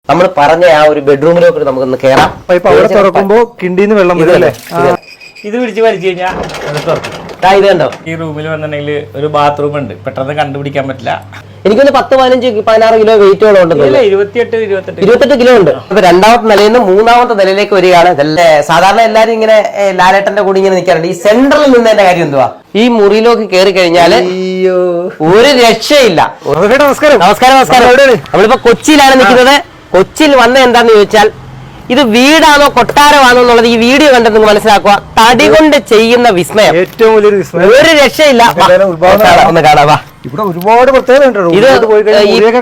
നമ്മൾ പറഞ്ഞ ആ ഒരു ബെഡ്റൂമിലേക്ക് നമുക്കൊന്ന് കയറാം. കിണ്ടിന്ന് വെള്ളം ഇത് പിടിച്ച് വലിച്ചു കഴിഞ്ഞാൽ ഇത് കണ്ടോ, ഈ റൂമിൽ വന്നിട്ടുണ്ടെങ്കിൽ ഒരു ബാത്റൂം ഉണ്ട്, പെട്ടെന്ന് കണ്ടുപിടിക്കാൻ പറ്റില്ല. എനിക്കൊന്ന് 10-15-16 കിലോ വെയിറ്റോളം ഉണ്ടെന്ന്. 28 കിലോ ഉണ്ട്. അപ്പൊ രണ്ടാമത്തെ നിലയിൽ നിന്ന് മൂന്നാമത്തെ നിലയിലേക്ക് വരികയാണ്. ഇതല്ലേ സാധാരണ എല്ലാരും ഇങ്ങനെ ലാലേട്ടന്റെ കൂടി ഇങ്ങനെ നിൽക്കാറുണ്ട്. ഈ സെന്ററിൽ നിന്നതിന്റെ കാര്യം എന്തുവാ, ഈ മുറിയിലേക്ക് കയറി കഴിഞ്ഞാല് ഒരു രക്ഷയില്ല. നമസ്കാരം. നമ്മളിപ്പോ കൊച്ചിയിലാണ് നിൽക്കുന്നത്. കൊച്ചിയിൽ വന്ന എന്താന്ന് ചോദിച്ചാൽ, ഇത് വീടാണോ കൊട്ടാരമാണോ എന്നുള്ളത് ഈ വീഡിയോ കണ്ട് നിങ്ങൾ മനസ്സിലാക്കുക. തടി കൊണ്ട് ചെയ്യുന്ന വിസ്മയം, ഏറ്റവും വലിയൊരു വിസ്മയം, ഒരു രക്ഷയില്ല. ഒന്ന് കാണാവാ. ഇവിടെ ഒരുപാട് പ്രത്യേകത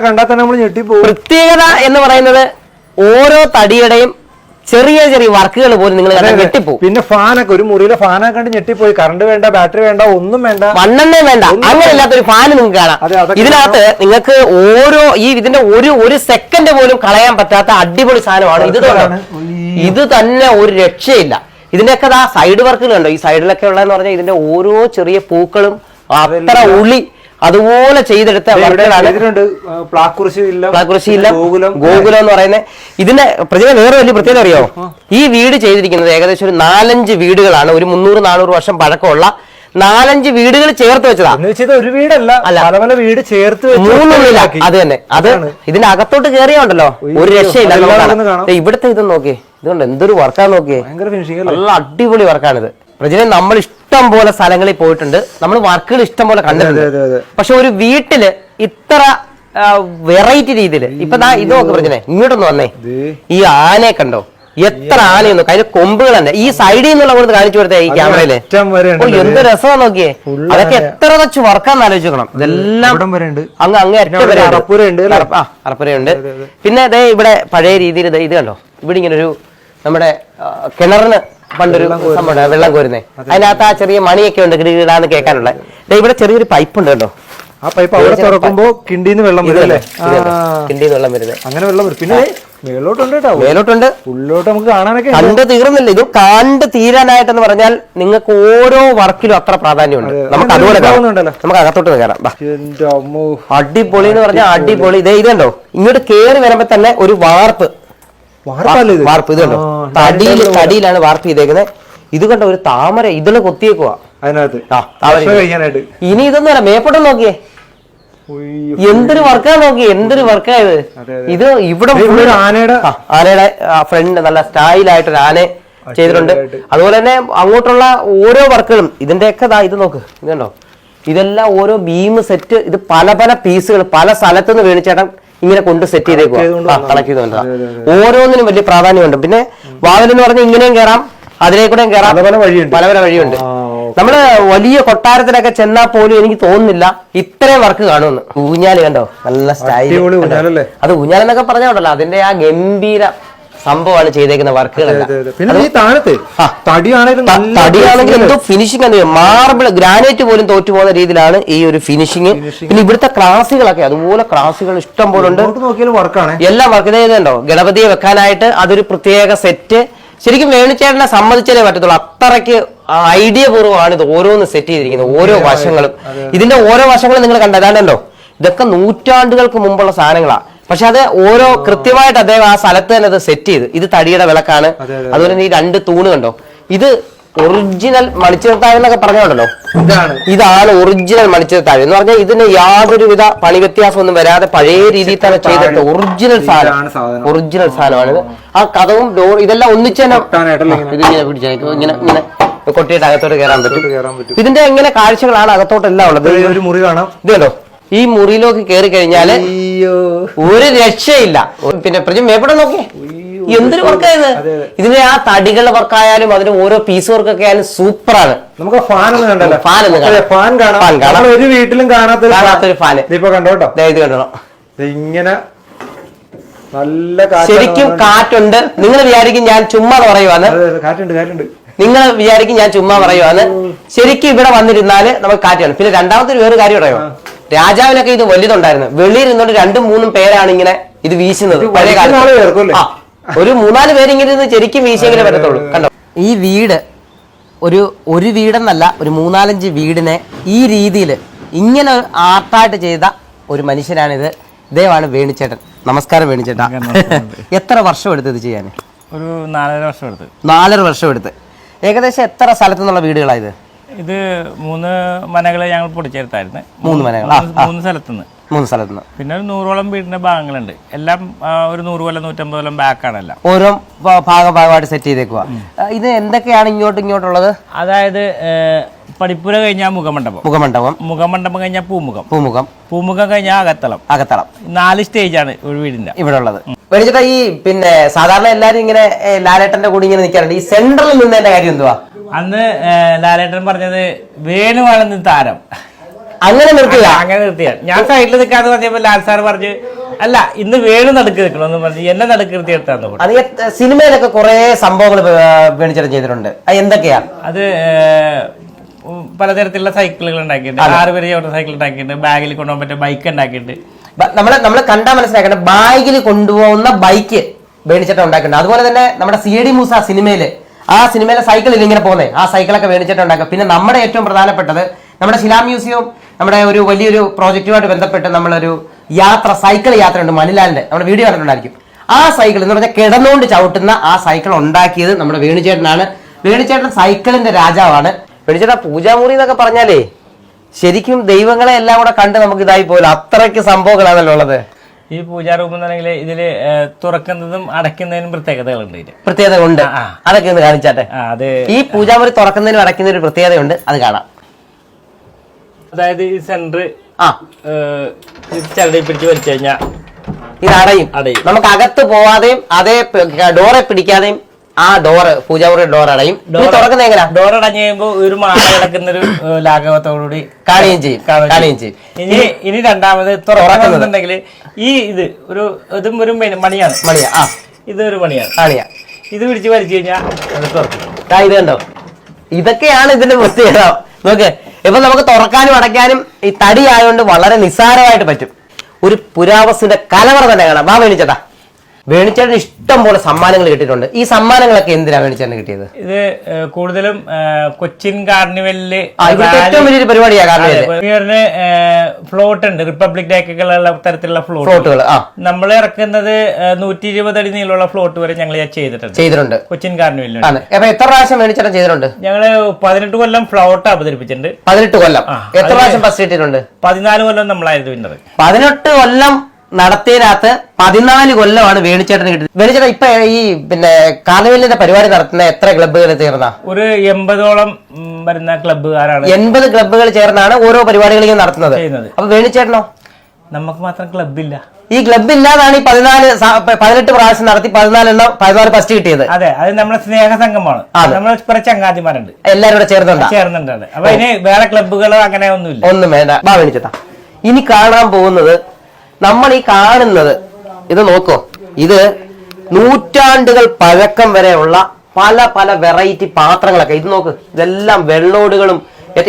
കണ്ടാൽ തന്നെ നമ്മൾ ഞെട്ടിപ്പോകും. പ്രത്യേകത എന്ന് പറയുന്നത് ഓരോ തടിയുടെയും ചെറിയ ചെറിയ വർക്കുകൾ പോലും നിങ്ങൾ ഞെട്ടിപ്പോകും. പിന്നെ ഫാനൊക്കെ, ഒരു മുറിയിലെ ഫാനൊക്കെ കണ്ട് ഞെട്ടിപ്പോയി. കറണ്ട് വേണ്ട, ബാറ്ററി വേണ്ട, ഒന്നും വേണ്ട, മണ്ണെണ്ണയും വേണ്ട, അങ്ങനെ ഇല്ലാത്തൊരു ഫാന് നിങ്ങൾക്ക് കാണാം. ഇതിനകത്ത് നിങ്ങൾക്ക് ഇതിന്റെ ഒരു സെക്കൻഡ് പോലും കളയാൻ പറ്റാത്ത അടിപൊളി സാധനമാണ് ഇത്. ഇത് തന്നെ ഒരു രക്ഷയില്ല. ഇതിന്റെയൊക്കെ സൈഡ് വർക്കുകൾ ഉണ്ടോ, ഈ സൈഡിലൊക്കെ ഉള്ളതെന്ന് പറഞ്ഞാൽ ഇതിന്റെ ഓരോ ചെറിയ പൂക്കളും അത്ര ഉള്ളി അതുപോലെ ചെയ്തെടുത്ത ഗോകുലം എന്ന് പറയുന്നത്. ഇതിന്റെ വേറെ വലിയ പ്രത്യേകത അറിയോ, ഈ വീട് ചെയ്തിരിക്കുന്നത് ഏകദേശം ഒരു 4-5 വീടുകളാണ്. ഒരു 300-400 വർഷം പഴക്കമുള്ള 4-5 വീടുകൾ ചേർത്ത് വെച്ചതാ. ഒരു വീടല്ല, പല പല വീട് ചേർത്ത് 3 നില. അത് തന്നെ. അത് ഇതിന്റെ അകത്തോട്ട് കയറിയുണ്ടല്ലോ ഒരു രക്ഷയില്ല. ഇവിടുത്തെ ഇത് നോക്കിയേ, ഇതുകൊണ്ട് എന്തൊരു വർക്കാന്ന് നോക്കിയേ, നല്ല അടിപൊളി വർക്കാണിത്. പ്രജനെ നമ്മൾ ഇഷ്ടം പോലെ സ്ഥലങ്ങളിൽ പോയിട്ടുണ്ട്, നമ്മൾ വർക്കുകൾ ഇഷ്ടം പോലെ കണ്ടിട്ടുണ്ട്. പക്ഷെ ഒരു വീട്ടില് ഇത്ര വെറൈറ്റി രീതിയിൽ ഇപ്പൊ ഇത് നോക്ക് പ്രജനെ, ഇങ്ങോട്ടൊന്ന് വന്നേ. ഈ ആനയെ കണ്ടോ, എത്ര ആനയൊന്നും അതിന്റെ കൊമ്പുകൾ തന്നെ ഈ സൈഡിൽ നിന്നുള്ള കൊടുത്ത് കാണിച്ചു കൊടുത്തേ ഈ ക്യാമറയില്. എന്ത് രസമാണ് നോക്കിയേ. അതൊക്കെ എത്ര വെച്ച് വർക്കാന്ന് ആലോചിക്കണം. ഇതെല്ലാം അങ്ങ് അറപ്പുരയുണ്ട്. പിന്നെ അതേ ഇവിടെ പഴയ രീതിയിൽ ഇത് കണ്ടോ, ഇവിടെ ഇങ്ങനെ ഒരു നമ്മുടെ കിണറിന് പണ്ടൊരു സംഭവം വെള്ളം കോരുന്നേ, അതിനകത്ത് ആ ചെറിയ മണിയൊക്കെ ഉണ്ട് കിടാന്ന് കേൾക്കാനുള്ള. ഇവിടെ ചെറിയൊരു പൈപ്പ് ഉണ്ട് കേട്ടോ. ആ പൈപ്പ് അവിടെ തുറക്കുമ്പോ കിണ്ടിന്ന് വെള്ളം വരുന്നത്, കിണ്ടിന്ന് വെള്ളം വരുന്നത്. അങ്ങനെ വെള്ളം വരും. പിന്നെ മേലോട്ടുണ്ട് കേട്ടോ, മേലോട്ടുണ്ട്. ഉള്ളോട്ട് നമുക്ക് കാണാനൊക്കെ കണ്ട് തീർന്നില്ല. ഇത് കണ്ട് തീരാനായിട്ടെന്ന് പറഞ്ഞാൽ നിങ്ങൾക്ക് ഓരോ വർക്കിലും അത്ര പ്രാധാന്യമുണ്ട്. നമുക്ക് അതുപോലെ നമുക്ക് അകത്തോട്ട് കയറാം. അടിപൊളി എന്ന് പറഞ്ഞാൽ അടിപൊളി. ഇത് കണ്ടോ, ഇങ്ങോട്ട് കയറി വരുമ്പോ തന്നെ ഒരു വാർപ്പ് ഇത് കണ്ടോ, തടിയിലാണ് വാർപ്പ് ചെയ്തേക്കുന്നത്. ഇത് കണ്ടോ, ഒരു താമര ഇതില് കൊത്തിയേക്കുവാ അതിനകത്ത്. ഇനി ഇതൊന്നുമല്ല, മേപ്പോട്ട് നോക്കിയേ, എന്തൊരു വർക്കാ നോക്കിയേ, എന്തൊരു വർക്കാ ഇത്. ഇത് ഇവിടെ ആനയുടെ ഫ്രണ്ട് നല്ല സ്റ്റൈലായിട്ടൊരു ആനയെ ചെയ്തിട്ടുണ്ട്. അതുപോലെ തന്നെ അങ്ങോട്ടുള്ള ഓരോ വർക്കുകളും ഇതിന്റെയൊക്കെ ഇത് നോക്ക്, ഇത് കണ്ടോ, ഇതെല്ലാം ഓരോ ബീം സെറ്റ്. ഇത് പല പല പീസുകൾ പല സ്ഥലത്തുനിന്ന് വേണിച്ചേട്ടൻ ഇങ്ങനെ കൊണ്ട് സെറ്റ് ചെയ്തേക്കുക, കളക്ട് ചെയ്തുകൊണ്ടാ. ഓരോന്നിനും വലിയ പ്രാധാന്യമുണ്ട്. പിന്നെ വാതിലെന്ന് പറഞ്ഞാൽ ഇങ്ങനെയും കയറാം, അതിലേക്കൂടെയും കയറാം, പല പല വഴിയുണ്ട്. നമ്മള് വലിയ കൊട്ടാരത്തിലൊക്കെ ചെന്നാൽ പോലും എനിക്ക് തോന്നുന്നില്ല ഇത്രയും വർക്ക് കാണുമെന്ന്. ഊഞ്ഞാല് കണ്ടോ, നല്ല സ്റ്റൈൽ. അത് ഊഞ്ഞാലെന്നൊക്കെ പറഞ്ഞോണ്ടല്ലോ, അതിന്റെ ആ ഗംഭീര സംഭവമാണ് ചെയ്തേക്കുന്ന വർക്കുകളെല്ലാം. തടിയാണെങ്കിൽ എന്തോ ഫിനിഷിംഗ് ആണ്. മാർബിൾ ഗ്രാനൈറ്റ് പോലും തോറ്റു പോകുന്ന രീതിയിലാണ് ഈ ഒരു ഫിനിഷിങ്. പിന്നെ ഇവിടുത്തെ ക്ലാസുകളൊക്കെ അതുപോലെ ക്ലാസുകൾ ഇഷ്ടം പോലെ ഉണ്ട്. എല്ലാം വർക്ക് ചെയ്തുണ്ടോ. ഗണപതിയെ വെക്കാനായിട്ട് അതൊരു പ്രത്യേക സെറ്റ്. ശരിക്കും വേണിച്ചേട്ടനെ സമ്മതിച്ചാലേ പറ്റത്തുള്ളൂ, അത്രയ്ക്ക് ഐഡിയ പൂർവ്വമാണ് ഇത് ഓരോന്ന് സെറ്റ് ചെയ്തിരിക്കുന്നത്. ഓരോ വശങ്ങളും ഇതിന്റെ ഓരോ വശങ്ങളും നിങ്ങൾ കണ്ടതാണ്ടല്ലോ, ഇതൊക്കെ നൂറ്റാണ്ടുകൾക്ക് മുമ്പുള്ള സാധനങ്ങളാണ്. പക്ഷെ അത് ഓരോ കൃത്യമായിട്ട് അദ്ദേഹം ആ സ്ഥലത്ത് തന്നെ അത് സെറ്റ് ചെയ്ത്. ഇത് തടിയുടെ വിളക്കാണ്. അതുപോലെ തന്നെ ഈ 2 തൂണ് കണ്ടോ, ഇത് ഒറിജിനൽ മണിച്ചിരത്താഴ് എന്നൊക്കെ പറഞ്ഞോണ്ടല്ലോ, ഇതാണ് ഒറിജിനൽ മണിച്ചിരത്താഴ് എന്ന് പറഞ്ഞാൽ. ഇതിന് യാതൊരുവിധ പണി വ്യത്യാസം ഒന്നും വരാതെ പഴയ രീതിയിൽ തന്നെ ചെയ്തിട്ട് ഒറിജിനൽ സാധനമാണിത്. ആ കഥവും ഡോർ ഇതെല്ലാം ഒന്നിച്ച് തന്നെ ഇതിങ്ങനെ പിടിച്ചേക്കും, ഇങ്ങനെ കൊട്ടിയിട്ട് അകത്തോട്ട് കയറാൻ പറ്റും. ഇതിന്റെ എങ്ങനെ കാഴ്ചകളാണ് അകത്തോട്ടെല്ലാം ഉള്ളത്. ഒരു മുറി കാണാം. ഇത് കണ്ടോ, ഈ മുറിയിലേക്ക് കയറി കഴിഞ്ഞാല് ഒരു രക്ഷയില്ല. പിന്നെ എവിടെ നോക്കിയേ, എന്തൊരു വർക്കായത്. ഇതിന്റെ ആ തടികളുടെ വർക്കായാലും അതിന്റെ ഓരോ പീസ് വർക്കൊക്കെ ആയാലും സൂപ്പറാണ്. നമുക്ക് ഫാൻ കാണാം. ഒരു വീട്ടിലും കാണാത്തൊരു ഫാൻ ഇപ്പൊ കണ്ടോട്ടോ. ഇത് കണ്ടോ, ഇങ്ങനെ നല്ല ശരിക്കും കാറ്റുണ്ട്. നിങ്ങൾ വിചാരിക്കും ഞാൻ ചുമ്മാ പറയുവാന്ന്. നിങ്ങൾ വിചാരിക്കും ഞാൻ ചുമ്മാ പറയുവാന്ന്. ശരിക്കും ഇവിടെ വന്നിരുന്നാല് നമുക്ക് കാറ്റാണ്. പിന്നെ രണ്ടാമത്തെ വേറെ കാര്യം അറിയോ, രാജാവിനൊക്കെ ഇത് വലുതുണ്ടായിരുന്നു. വെളിയിൽ നിന്നോണ്ട് 2-3 പേരാണ് ഇങ്ങനെ ഇത് വീശുന്നത്. പഴയ കാലത്ത് ഒരു 3-4 പേരിങ്ങനെ ഇരുന്ന് ശരിക്കും വീശിയെങ്കിലേ പറ്റത്തുള്ളൂ. കണ്ടോ, ഈ വീട് ഒരു വീടെന്നല്ല, ഒരു 3-4 വീടിനെ ഈ രീതിയിൽ ഇങ്ങനെ ആർട്ടായിട്ട് ചെയ്ത ഒരു മനുഷ്യനാണിത്. ഇദ്ദേഹമാണ് വേണിച്ചേട്ടൻ. നമസ്കാരം വേണിച്ചേട്ടാ. എത്ര വർഷം എടുത്ത് ഇത് ചെയ്യാൻ? ഒരു 4.5 വർഷം എടുത്ത്. 4.5 വർഷം എടുത്ത്. ഏകദേശം എത്ര സ്ഥലത്തു നിന്നുള്ള വീടുകളായത്? ഇത് 3 മനകൾ ഞങ്ങൾ പൊടിച്ചെടുത്തായിരുന്നു. 3 മനകൾ 3 സ്ഥലത്തുനിന്ന്. 3 സ്ഥലത്തുനിന്ന്. പിന്നെ ഒരു 100ഓളം വീടിന്റെ ഭാഗങ്ങളുണ്ട്. എല്ലാം ഒരു 100 കൊല്ലം 150 കൊല്ലം ബാക്കാണ് എല്ലാം. ഓരോ ഭാഗമായിട്ട് സെറ്റ് ചെയ്തേക്കുക. ഇത് എന്തൊക്കെയാണ് ഇങ്ങോട്ടുള്ളത്? അതായത് പടിപ്പുര കഴിഞ്ഞാൽ മുഖമണ്ഡപം കഴിഞ്ഞാൽ പൂമുഖം കഴിഞ്ഞാൽ അകത്തളം 4 സ്റ്റേജാണ് ഒരു വീടിന്റെ ഇവിടെ ഉള്ളത്. വേണിച്ചേട്ടാ, ഈ പിന്നെ സാധാരണ എല്ലാരും ഇങ്ങനെ ലാലേട്ടന്റെ കൂടി ഇങ്ങനെ നിൽക്കാറുണ്ട്. ഈ സെൻട്രലിൽ നിന്നതിന്റെ കാര്യം എന്തുവാ? അന്ന് ലാലേട്ടൻ പറഞ്ഞത് വേണുവാണെന്ന് താരം, അങ്ങനെ നിർത്തിയാണ്. ഞാൻ സൈഡിൽ നിൽക്കാന്ന് പറഞ്ഞപ്പോ ലാൽ സാർ പറഞ്ഞു അല്ല ഇന്ന് വേണു നടുക്ക് നിൽക്കണമെന്ന് പറഞ്ഞു എന്നെ നടുക്ക് നിർത്തി എടുത്താന്ന് പറഞ്ഞു. അത് സിനിമയിലൊക്കെ കുറെ സംഭവങ്ങൾ വേണിച്ചേട്ടൻ ചെയ്തിട്ടുണ്ട്. എന്തൊക്കെയാ അത്? പലതരത്തിലുള്ള സൈക്കിളുകൾ ഉണ്ടാക്കിയിട്ടുണ്ട്. 6 പേര് ചവിട്ടുന്ന സൈക്കിൾ ഉണ്ടാക്കിയിട്ടുണ്ട്. ബാഗിൽ കൊണ്ടുപോകാൻ പറ്റിയ ബൈക്ക് ഉണ്ടാക്കിയിട്ടുണ്ട്. നമ്മൾ കണ്ടാൽ മനസ്സിലാക്കേണ്ട ബാഗിൽ കൊണ്ടുപോകുന്ന ബൈക്ക് വേണിച്ചേട്ടൻ ഉണ്ടാക്കിയിട്ടുണ്ട്. അതുപോലെ തന്നെ നമ്മുടെ CD മൂസ സിനിമയിലെ സൈക്കിളിൽ ഇങ്ങനെ പോകുന്നത്, ആ സൈക്കിളൊക്കെ വേണിച്ചേട്ടൻ ഉണ്ടാക്കുക. പിന്നെ നമ്മുടെ ഏറ്റവും പ്രധാനപ്പെട്ടത് നമ്മുടെ ശിലാ മ്യൂസിയം, നമ്മുടെ ഒരു വലിയൊരു പ്രോജക്റ്റുമായിട്ട് ബന്ധപ്പെട്ട് നമ്മളൊരു സൈക്കിൾ യാത്രയുണ്ട് മണിലാലിന്റെ, നമ്മുടെ വീഡിയോ കണ്ടിട്ടുണ്ടായിരിക്കും. ആ സൈക്കിൾ എന്ന് പറഞ്ഞാൽ കിടന്നുകൊണ്ട് ചവിട്ടുന്ന ആ സൈക്കിൾ ഉണ്ടാക്കിയത് നമ്മുടെ വേണിച്ചേട്ടനാണ്. വേണിച്ചേട്ടൻ സൈക്കിളിന്റെ രാജാവാണ്. വേണിച്ചേട്ടാ, പൂജാമുറി എന്നൊക്കെ പറഞ്ഞാലേ ശരിക്കും ദൈവങ്ങളെ എല്ലാം കൂടെ കണ്ട് നമുക്ക് ഇതായി പോലും അത്രയ്ക്ക് സംഭവങ്ങളാണല്ലോ ഉള്ളത്. ഈ പൂജാ റൂം എന്നുണ്ടെങ്കിൽ ഇതില് തുറക്കുന്നതും അടയ്ക്കുന്നതിനും പ്രത്യേകതകളുണ്ട്. പ്രത്യേകത ഉണ്ട്, അതൊക്കെ ഒന്ന് കാണിച്ചാട്ടെ. ഈ പൂജാമുറി തുറക്കുന്നതിനും അടയ്ക്കുന്നതിനും ഒരു പ്രത്യേകതയുണ്ട്, അത് കാണാം. അതായത് ഈ സെന്റർ ചരടി പിടിച്ച് വലിച്ചു കഴിഞ്ഞാൽ ഇത് അടയും. നമുക്ക് അകത്ത് പോവാതെയും അതേ ഡോറെ പിടിക്കാതെയും ആ പൂജാമുറി ഡോർ അടയും. തുറക്കുന്ന എങ്ങനെയാ? ഡോർ അടഞ്ഞു കഴിയുമ്പോ ഒരു മാല കിടക്കുന്ന ഒരു ലാഘവത്തോടുകൂടി കാണുകയും ചെയ്യും. ഇനി രണ്ടാമത് തുറക്കുന്നുണ്ടെങ്കിൽ ഇതും ഒരു മണിയാണ്. ഇതൊരു മണിയാണ്. ഇത് പിടിച്ച് വലിച്ചു കഴിഞ്ഞാൽ ഇത് കണ്ടോ? ഇതൊക്കെയാണ് ഇതിന്റെ പ്രത്യേകത. നോക്ക്, ഇപ്പൊ നമുക്ക് തുറക്കാനും അടയ്ക്കാനും ഈ തടി ആയതുകൊണ്ട് വളരെ നിസ്സാരമായിട്ട് പറ്റും. ഒരു പുരാവസ്തുവിന്റെ കലവറ തന്നെ കാണാം. വാ വേണിച്ചേട്ടാ. വേണിച്ചേട്ടന് ഇഷ്ടം പോലെ സമ്മാനങ്ങൾ കിട്ടിയിട്ടുണ്ട്. ഈ സമ്മാനങ്ങളൊക്കെ എന്തിനാ വേണിച്ചേട്ടന് കിട്ടിയത്? ഇത് കൂടുതലും കൊച്ചിൻ കാർണിവലില് ഏറ്റവും വലിയൊരു പരിപാടിയാണ്. കാർണിവലിന് ഫ്ലോട്ട് ഉണ്ട്, റിപ്പബ്ലിക് ഡേക്കുള്ള തരത്തിലുള്ള ഫ്ലോട്ടുകൾ. നമ്മൾ ഇറക്കുന്നത് 120 അടി നീളമുള്ള ഫ്ലോട്ട് വരെ ഞങ്ങൾ ചെയ്തിട്ടുണ്ട് കൊച്ചിൻ കാർണിവലിന്. അപ്പൊ എത്ര പ്രാവശ്യം വേണിച്ചേട്ടൻ ചെയ്തിട്ടുണ്ട്? ഞങ്ങള് 18 കൊല്ലം ഫ്ലോട്ട് അവതരിപ്പിച്ചിട്ടുണ്ട്. 18 കൊല്ലം. എത്ര പ്രാവശ്യം ഫസ്റ്റ് കിട്ടിയിട്ടുണ്ട്? 14 കൊല്ലം നമ്മളായിരുന്നു വിന്നർ. 18 കൊല്ലം നടത്തിയതിനകത്ത് 14 കൊല്ലമാണ് വേണിച്ചേട്ടന് കിട്ടിയത്. വേണിച്ചേട്ടൻ ഇപ്പൊ ഈ കാർണിവലിന്റെ പരിപാടി നടത്തുന്ന എത്ര ക്ലബ്ബുകൾ ചേർന്ന? ഒരു 80ഓളം വരുന്ന ക്ലബ്ബുകാരാണ്. 80 ക്ലബ്ബുകൾ ചേർന്നാണ് ഓരോ പരിപാടികളും നടത്തുന്നത്. അപ്പൊ വേണിച്ചേട്ടനോ? നമുക്ക് മാത്രം ക്ലബ്ബില്ല. ഈ ക്ലബ്ബ് ഇല്ലാതാണ് ഈ 18 പ്രാവശ്യം നടത്തി 14 ഫസ്റ്റ് കിട്ടിയത്. അതെ, അത് നമ്മുടെ സ്നേഹ സംഘമാണ്. നമ്മൾ കുറെ ചങ്ങാതിമാരുണ്ട്, എല്ലാരും കൂടെ ചേർന്നുണ്ട്. അപ്പൊ അതിന് വേറെ ക്ലബ്ബുകളോ അങ്ങനെ ഒന്നുമില്ല. ഒന്നും വേണ്ട. വാ വേണിച്ചേട്ടാ, ഇനി കാണാൻ പോകുന്നത് നമ്മൾ ഈ കാണുന്നത് ഇത് നോക്കോ. ഇത് നൂറ്റാണ്ടുകൾ പഴക്കം വരെയുള്ള പല വെറൈറ്റി പാത്രങ്ങളൊക്കെ. ഇത് നോക്ക്, ഇതെല്ലാം വെള്ളോടുകളും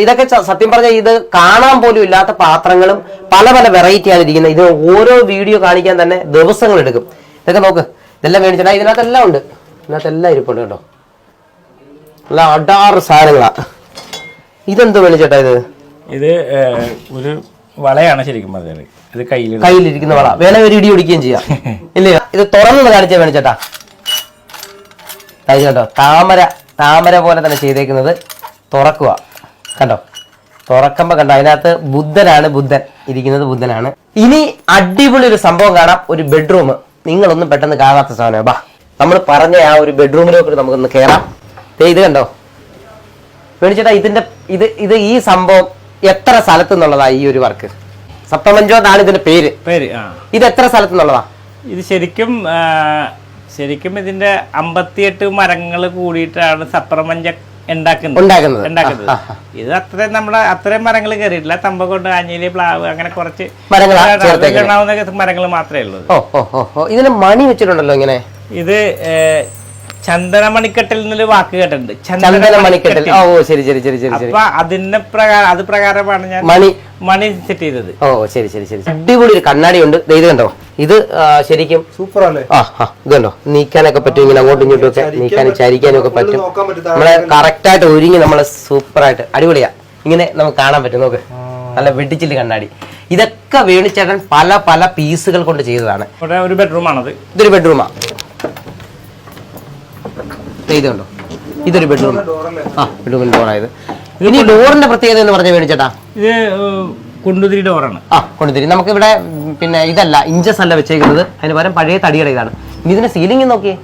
ഇതൊക്കെ സത്യം പറഞ്ഞാൽ ഇത് കാണാൻ പോലും ഇല്ലാത്ത പാത്രങ്ങളും പല വെറൈറ്റി ആണ് ഇരിക്കുന്നത്. ഇത് ഓരോ വീഡിയോ കാണിക്കാൻ തന്നെ ദിവസങ്ങൾ എടുക്കും. ഇതൊക്കെ നോക്ക്, ഇതെല്ലാം മേടിച്ചാൽ ഇതിനകത്തെല്ലാം ഉണ്ട്. ഇതിനകത്തെല്ലാം ഇരിപ്പുണ്ട് കേട്ടോ. നല്ല അടാറ് സാധനങ്ങളാ. ഇതെന്തോ മേടിച്ചേട്ടാ? ഇത് ഒരു വളയാണ് ശരിക്കും പറഞ്ഞത്. ഇത് കയ്യിലിരിക്കുന്ന വള. വേണേ ഒരു ഇടി ഓടിക്കുകയും ചെയ്യാം ഇല്ലേ? ഇത് തുറന്നു കാണിച്ചാൽ വേണിച്ചേട്ടാ. കേട്ടോ, താമര പോലെ തന്നെ ചെയ്തേക്കുന്നത്. തുറക്കുക, കണ്ടോ? തുറക്കുമ്പോ കണ്ടോ, അതിനകത്ത് ബുദ്ധൻ ഇരിക്കുന്നത്. ബുദ്ധനാണ്. ഇനി അടിപൊളി ഒരു സംഭവം കാണാം, ഒരു ബെഡ്റൂം. നിങ്ങളൊന്നും പെട്ടെന്ന് കാണാത്ത സാധനം. ബാ, നമ്മൾ പറഞ്ഞ ആ ഒരു ബെഡ്റൂമിലേക്ക് നമുക്കൊന്ന് കയറാം. ഇത് കണ്ടോ വേണിച്ചേട്ടാ? ഇത് ഈ സംഭവം എത്ര സ്ഥലത്ത് നിന്നുള്ളതാ ഈ ഒരു വർക്ക്? സപ്തമഞ്ചോ എന്നാണ് ഇതിന്റെ പേര്. ഇത് എത്ര സ്ഥലത്ത് നിന്നുള്ളതാ? ഇത് ശരിക്കും ഇതിന്റെ 58 മരങ്ങൾ കൂടിയിട്ടാണ് സപ്രമഞ്ച ഉണ്ടാക്കുന്നത്. ഇത് അത്രയും മരങ്ങൾ കയറിയിട്ടില്ല. തമ്പകൊണ്ട്, ആഞ്ഞിലി, പ്ലാവ്, അങ്ങനെ കുറച്ച് മരങ്ങൾ മാത്രമേ ഉള്ളൂ. ഇതിന് മണി വെച്ചിട്ടുണ്ടല്ലോ ഇങ്ങനെ. ഇത് ചന്ദനമണിക്കെട്ടിൽ നിന്നൊരു വാക്ക് കേട്ടിട്ടുണ്ട്, ചന്ദനമണിക്കെട്ടിൽ. ഓ ശരി. അപ്പൊ അത് പ്രകാരമാണ് ഞാൻ മണി സെറ്റ് ചെയ്തത്. ഓ ശരി. അടിപൊളി ഒരു കണ്ണാടി ഉണ്ട്. ഇത് കണ്ടോ? ഇത് ശരിക്കും സൂപ്പർ അല്ലേ? ഇത് കണ്ടോ? നീക്കാനൊക്കെ പറ്റും, ഇങ്ങനെ അങ്ങോട്ടും ഇങ്ങോട്ടും ഒക്കെ നീക്കാനും ചരിക്കാനും ഒക്കെ പറ്റും. നമ്മളെ കറക്റ്റ് ആയിട്ട് ഒരുങ്ങി നമ്മള് സൂപ്പറായിട്ട് അടിപൊളിയാ. ഇങ്ങനെ നമുക്ക് കാണാൻ പറ്റും. നോക്ക്, നല്ല വെട്ടിച്ചില് കണ്ണാടി. ഇതൊക്കെ വേണിച്ചേട്ടൻ പല പല പീസുകൾ കൊണ്ട് ചെയ്തതാണ്. ഇവിടെ ഒരു ബെഡ്റൂമാണത്. ഇതൊരു ബെഡ്റൂമാണ്. ഇതുണ്ടോ, ഇതൊരു ബെഡ്റൂം. ബെഡ്റൂമിന് ഡോറായത്. ഇനി ഡോറിന്റെ പ്രത്യേകത എന്ന് പറഞ്ഞ വേണിച്ചേട്ടാ, ഇത് കൊണ്ടുതിരി ഡോറാണ്. കൊണ്ടുതിരി. നമുക്ക് ഇവിടെ പിന്നെ ഇതല്ല, ഇഞ്ചസ് അല്ല വെച്ചേക്കുന്നത്, അതിന് പകരം പഴയ തടിയുടെ ഇതാണ്. ഇനി ഇതിന്റെ സീലിംഗ് നോക്കിയേ.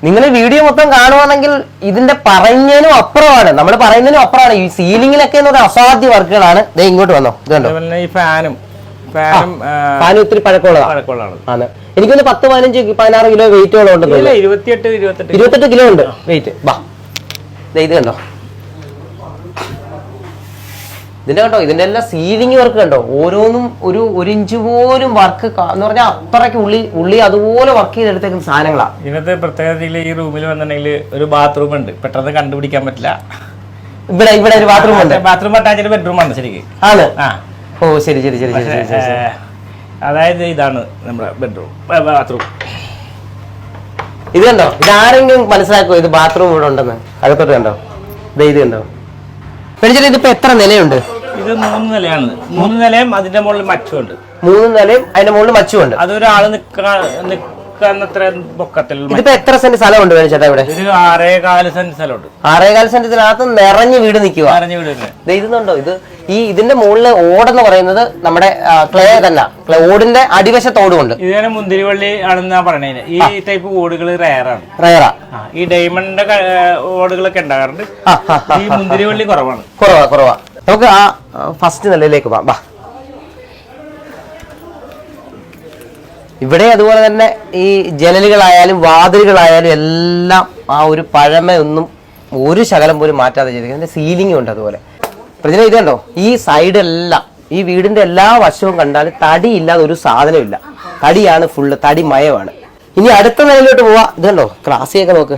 നിങ്ങൾ വീഡിയോ മൊത്തം കാണുവാണെങ്കിൽ ഇതിന്റെ പറയുന്നതിനും അപ്പുറമാണ്, നമ്മൾ പറയുന്നതിനും അപ്പുറമാണ്. ഈ സീലിംഗിലൊക്കെ എന്ന് പറഞ്ഞാൽ അസാധ്യ വർക്കുകളാണ്. ഇങ്ങോട്ട് വന്നോ, ഇതുണ്ടോ ഈ ഫാനും ഒത്തിരി പഴക്കമുള്ളതാണ്. എനിക്കൊന്ന് 10-15-16 കിലോ വെയിറ്റോളം ഉണ്ടെന്ന്. 28 കിലോ ഉണ്ട് വെയിറ്റ്. ഇത് കണ്ടോ, ഇതിന്റെ കണ്ടോ, ഇതിന്റെ എല്ലാം സീലിംഗ് വർക്ക് കണ്ടോ, ഓരോന്നും ഒരു ഇഞ്ച് പോലും വർക്ക് എന്ന് പറഞ്ഞാൽ അത്രയ്ക്ക് ഉള്ളി അതുപോലെ വർക്ക് ചെയ്തെടുത്തേക്കുന്ന സാധനങ്ങളാ. ഇതിനകത്ത് പ്രത്യേകത ഈ റൂമിൽ വന്നിട്ടുണ്ടെങ്കിൽ ഒരു ബാത്റൂം ഉണ്ട്, പെട്ടെന്ന് കണ്ടുപിടിക്കാൻ പറ്റില്ല. ഇവിടെ ഒരു ബാത്റൂം ഉണ്ട്. ബാത്റൂം അറ്റാച്ച്ഡ് ബെഡ്റൂം ആണ് ശരിക്കും. ആണ്. ഓ ശരി ശരി ശരി ശരി. അതായത് ഇതാണ് നമ്മുടെ ബെഡ്റൂം ബാത്റൂം. ഇത് കണ്ടോ, ഇതാരെങ്കിലും മനസ്സിലാക്കുമോ ഇത് ബാത്റൂം ഇവിടെ ഉണ്ടെന്ന്? അകത്തോട്ട് കണ്ടോ, ഇത് കണ്ടോ. ഇതിപ്പോ എത്ര നിലയുണ്ട്? ഇത് 3 നിലയാണ്. 3 നിലയും അതിന്റെ മുകളിൽ മച്ചുണ്ട്. 3 നിലയും അതിന്റെ മുകളിൽ മച്ചുണ്ട്. അതൊരാള് നിൽക്കാന്നത്ര പൊക്കത്തിൽ. ഇതിപ്പോ എത്ര സെന്റ് സ്ഥലമുണ്ട് ചേട്ടാ ഇവിടെ? ഒരു 6.25 സെന്റ് സ്ഥലമുണ്ട്. 6.25 സെന്റിനകത്ത് നിറഞ്ഞ് വീട് നിൽക്കുക. ഇതുണ്ടോ, ഇതിന്റെ മുകളിൽ ഓടെന്ന് പറയുന്നത് നമ്മുടെ ക്ലേ തന്നെ, ഓടിന്റെ അടിവശത്തോടുകൊണ്ട്. ഇതിനെ മുന്തിരിവള്ളി ആണെന്നാ പറയണേ. ഈ ടൈപ്പ് ഓടുകൾ റയറാണ്. ഈ ഡയമണ്ട് ഓടുകളൊക്കെ ഉണ്ടാകാറുണ്ട്. ഈ മുന്തിരിവള്ളി കുറവാ. നമുക്ക് ആ ഫസ്റ്റ് നിലയിലേക്ക് പോവാം. ഇവിടെ അതുപോലെ തന്നെ ഈ ജനലുകളായാലും വാതിലുകളായാലും എല്ലാം ആ ഒരു പഴമയൊന്നും ഒരു ശകലം പോലും മാറ്റാതെ ചെയ്തിരിക്കുന്നത്. സീലിംഗും ഉണ്ട് അതുപോലെ. പ്രതിന ഇത് കണ്ടോ, ഈ സൈഡെല്ലാം ഈ വീടിന്റെ എല്ലാ വശവും കണ്ടാൽ തടിയില്ലാതെ ഒരു സാധനമില്ല. തടിയാണ് ഫുള്ള്, തടിമയമാണ്. ഇനി അടുത്ത നിലയിലോട്ട് പോവാ. ഇത് കണ്ടോ, ക്ലാസ്സിയൊക്കെ നോക്ക്,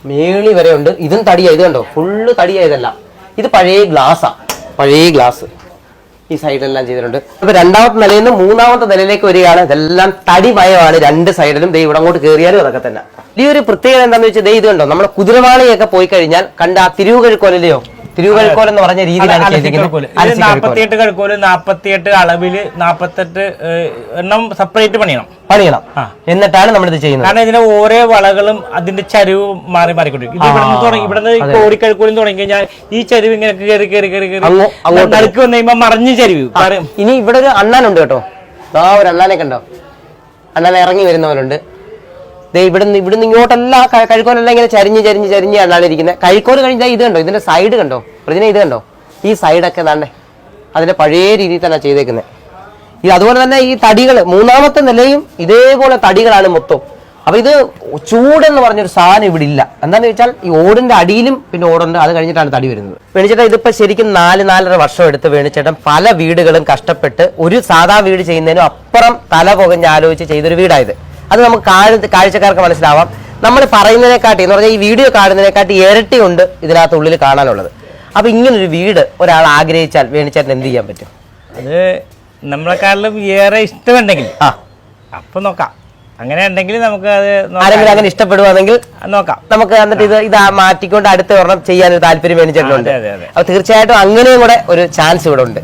മേളി വരെ ഉണ്ട്. ഇതും തടിയാ. ഇത് കണ്ടോ, ഫുള്ള് തടിയായതല്ല, ഇത് പഴയ ഗ്ലാസ്. ഈ സൈഡിലെല്ലാം ചെയ്തിട്ടുണ്ട്. അപ്പൊ രണ്ടാമത്തെ നിലയിൽ നിന്ന് മൂന്നാമത്തെ നിലയിലേക്ക് വരികയാണ്. ഇതെല്ലാം തടിമയമാണ് രണ്ട് സൈഡിലും. ഇവിടെ അങ്ങോട്ട് കയറിയാലും അതൊക്കെ തന്നെ. ഈ ഒരു പ്രത്യേകത എന്താണെന്ന് വെച്ചാൽ ഇത് കണ്ടോ, നമ്മുടെ കുതിരവാളിയൊക്കെ പോയി കഴിഞ്ഞാൽ കണ്ട ആ തിരുവുകഴുക്കോലോ, തിരുവകഴുക്കോൽ എന്ന് പറഞ്ഞ രീതിയിലാണ് 48 കഴുക്കോല് 48 അളവില് 48 എണ്ണം സെപ്പറേറ്റ് പണിയണം. എന്നിട്ടാണ് നമ്മളിത് ചെയ്യുന്നത്. കാരണം ഇതിന്റെ ഓരോ വളകളും അതിന്റെ ചരിവ് മാറിക്കൊണ്ടിരിക്കും. ഇവിടുന്ന് കോടിക്കഴുക്കോലും തുടങ്ങി കഴിഞ്ഞാൽ ഈ ചരിവ് ഇങ്ങനെ കയറി നടുക്ക് വന്നു കഴിയുമ്പോ മറിഞ്ഞ് ചരിവ്. ഇനി ഇവിടെ ഒരു അണ്ണാനുണ്ട് കേട്ടോ, ഒരു അണ്ണാനെ കണ്ടോ, അണ്ണാനെ ഇറങ്ങി വരുന്നവരുണ്ട്. ഇവിടുന്ന് ഇങ്ങോട്ടെല്ലാം കഴുക്കോലെല്ലാം ഇങ്ങനെ ചരിഞ്ഞ് അണ്ണാനിരിക്കുന്നത്. കഴുക്കോല് കഴിഞ്ഞാൽ ഇത് കണ്ടോ, ഇതിന്റെ സൈഡ് കണ്ടോ പ്രതിനെ, ഇത് കണ്ടോ, ഈ സൈഡൊക്കെ താണ്ടേ അതിന്റെ പഴയ രീതിയിൽ തന്നെ ചെയ്തേക്കുന്നത്. അതുപോലെ തന്നെ ഈ തടികൾ, മൂന്നാമത്തെ നിലയും ഇതേപോലെ തടികളാണ് മൊത്തം. അപ്പൊ ഇത് ചൂടെന്ന് പറഞ്ഞൊരു സാധനം ഇവിടെ ഇല്ല. എന്താന്ന് വെച്ചാൽ ഈ ഓടിന്റെ അടിയിലും പിന്നെ ഓടുണ്ട്, അത് കഴിഞ്ഞിട്ടാണ് തടി വരുന്നത്. വേണിച്ചേട്ടൻ ഇതിപ്പോ ശരിക്കും 4-4.5 വർഷം എടുത്ത് വേണിച്ചേട്ടൻ പല വീടുകളും കഷ്ടപ്പെട്ട് ഒരു സാധാ വീട് ചെയ്യുന്നതിനും അപ്പുറം തല പുകഞ്ഞ് ആലോചിച്ച് ചെയ്തൊരു വീടായത്. അത് നമുക്ക് കാഴ്ചക്കാർക്ക് മനസ്സിലാവാം. നമ്മൾ പറയുന്നതിനെക്കാട്ടി എന്ന് പറഞ്ഞാൽ ഈ വീഡിയോ കാണുന്നതിനെക്കാട്ടി ഇരട്ടി ഉണ്ട് ഇതിനകത്ത് ഉള്ളിൽ കാണാനുള്ളത്. അപ്പൊ ഇങ്ങനൊരു വീട് ഒരാൾ ആഗ്രഹിച്ചാൽ വേണിച്ചേട്ടൻ എന്ത് ചെയ്യാൻ പറ്റും? അത് നമ്മളെക്കാളും ഏറെ ഇഷ്ടമുണ്ടെങ്കിൽ അപ്പൊ നോക്കാം. അങ്ങനെ ഉണ്ടെങ്കിൽ നമുക്ക് അത് ആരെങ്കിലും അങ്ങനെ ഇഷ്ടപ്പെടുവാണെങ്കിൽ നോക്കാം. നമുക്ക് എന്നിട്ട് ഇത് മാറ്റിക്കൊണ്ട് അടുത്ത ഒരെണ്ണം ചെയ്യാനൊരു താല്പര്യം വേണിച്ചേട്ടനുണ്ട്. അപ്പൊ തീർച്ചയായിട്ടും അങ്ങനെയും കൂടെ ഒരു ചാൻസ് ഇവിടെ ഉണ്ട്.